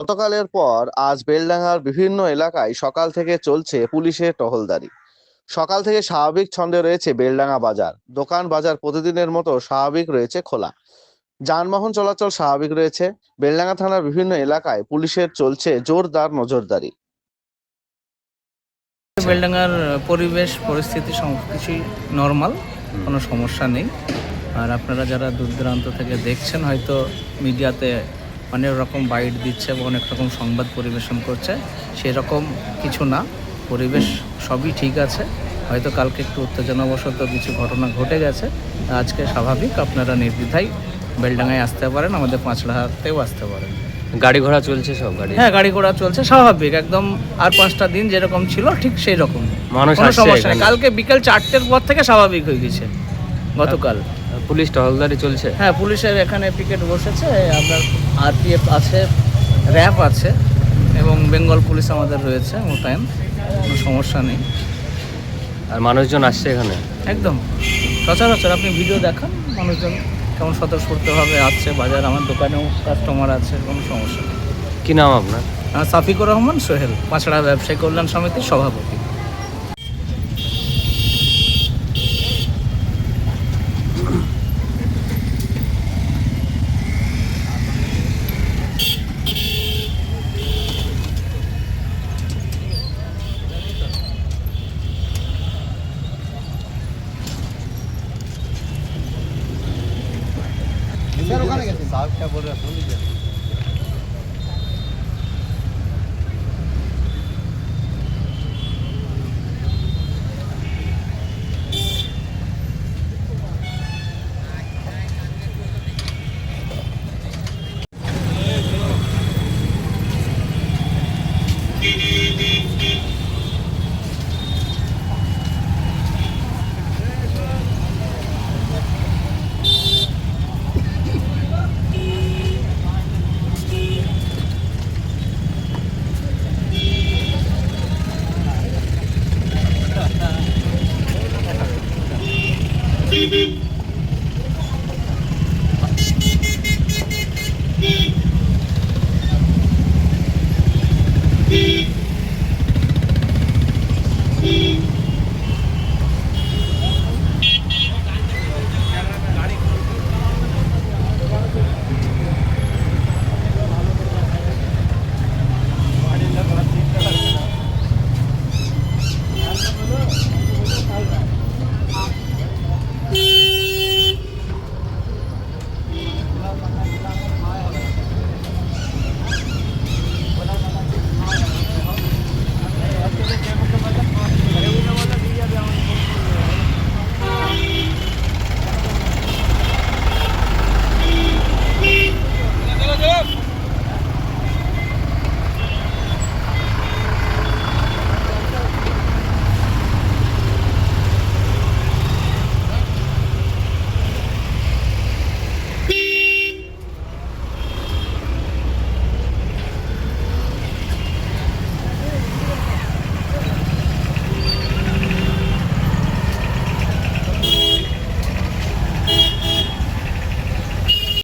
গতকালের পর আজ বেলডাঙ্গার বিভিন্ন এলাকায় সকাল থেকে চলছে পুলিশের টহলদারি। সকাল থেকে স্বাভাবিক ছন্দে রয়েছে বেলডাঙ্গা বাজার। দোকান বাজার প্রতিদিনের মতো স্বাভাবিক রয়েছে খোলা। যানবাহন চলাচল স্বাভাবিক রয়েছে। বেলডাঙ্গা থানার বিভিন্ন এলাকায় পুলিশের চলছে জোরদার নজরদারি। বেলডাঙ্গার পরিবেশ পরিস্থিতি কিছুই নর্মাল, কোনো সমস্যা নেই। আর আপনারা যারা দূর দূরান্ত থেকে দেখছেন হয়তো মিডিয়াতে অনেক রকম বাইট দিচ্ছে বা অনেক রকম সংবাদ পরিবেশন করছে, সেরকম কিছু না। পরিবেশ সবই ঠিক আছে। হয়তো কালকে একটু উত্তেজনাবশত কিছু ঘটনা ঘটে গেছে, আজকে স্বাভাবিক। আপনারা নির্দ্বিধায় বেলডাঙ্গায় আসতে পারেন, আমাদের পাঁচলাহাতেও আসতে পারেন। গাড়ি ঘোড়া চলছে সব গাড়ি? হ্যাঁ, গাড়ি ঘোড়া চলছে স্বাভাবিক একদম। আর 5টা দিন যেরকম ছিল ঠিক সেই রকম, মানুষ কোনো আসছে সমস্যা নেই। এখানে? কালকে বিকেল 4টের পর থেকে স্বাভাবিক হয়ে গেছে গতকাল। পুলিশ টহলদারি চলছে? হ্যাঁ, পুলিশের এখানে পিকেট বসেছে। আপনার আরপিএফ আছে, র্যাব আছে এবং বেঙ্গল পুলিশ আমাদের রয়েছে মোতায়েন, কোনো সমস্যা নেই। আর মানুষজন আসছে এখানে একদম সচরাচর আপনি ভিডিও দেখান, মানুষজন কেমন স্বতঃস্ফূর্তভাবে আসছে। বাজার, আমার দোকানেও কাস্টমার আছে, কোনো সমস্যা নেই। কি নাম আপনার? সাফিকুর রহমান সোহেল, পাঁচড়া ব্যবসায়ী কল্যাণ সমিতির সভাপতি।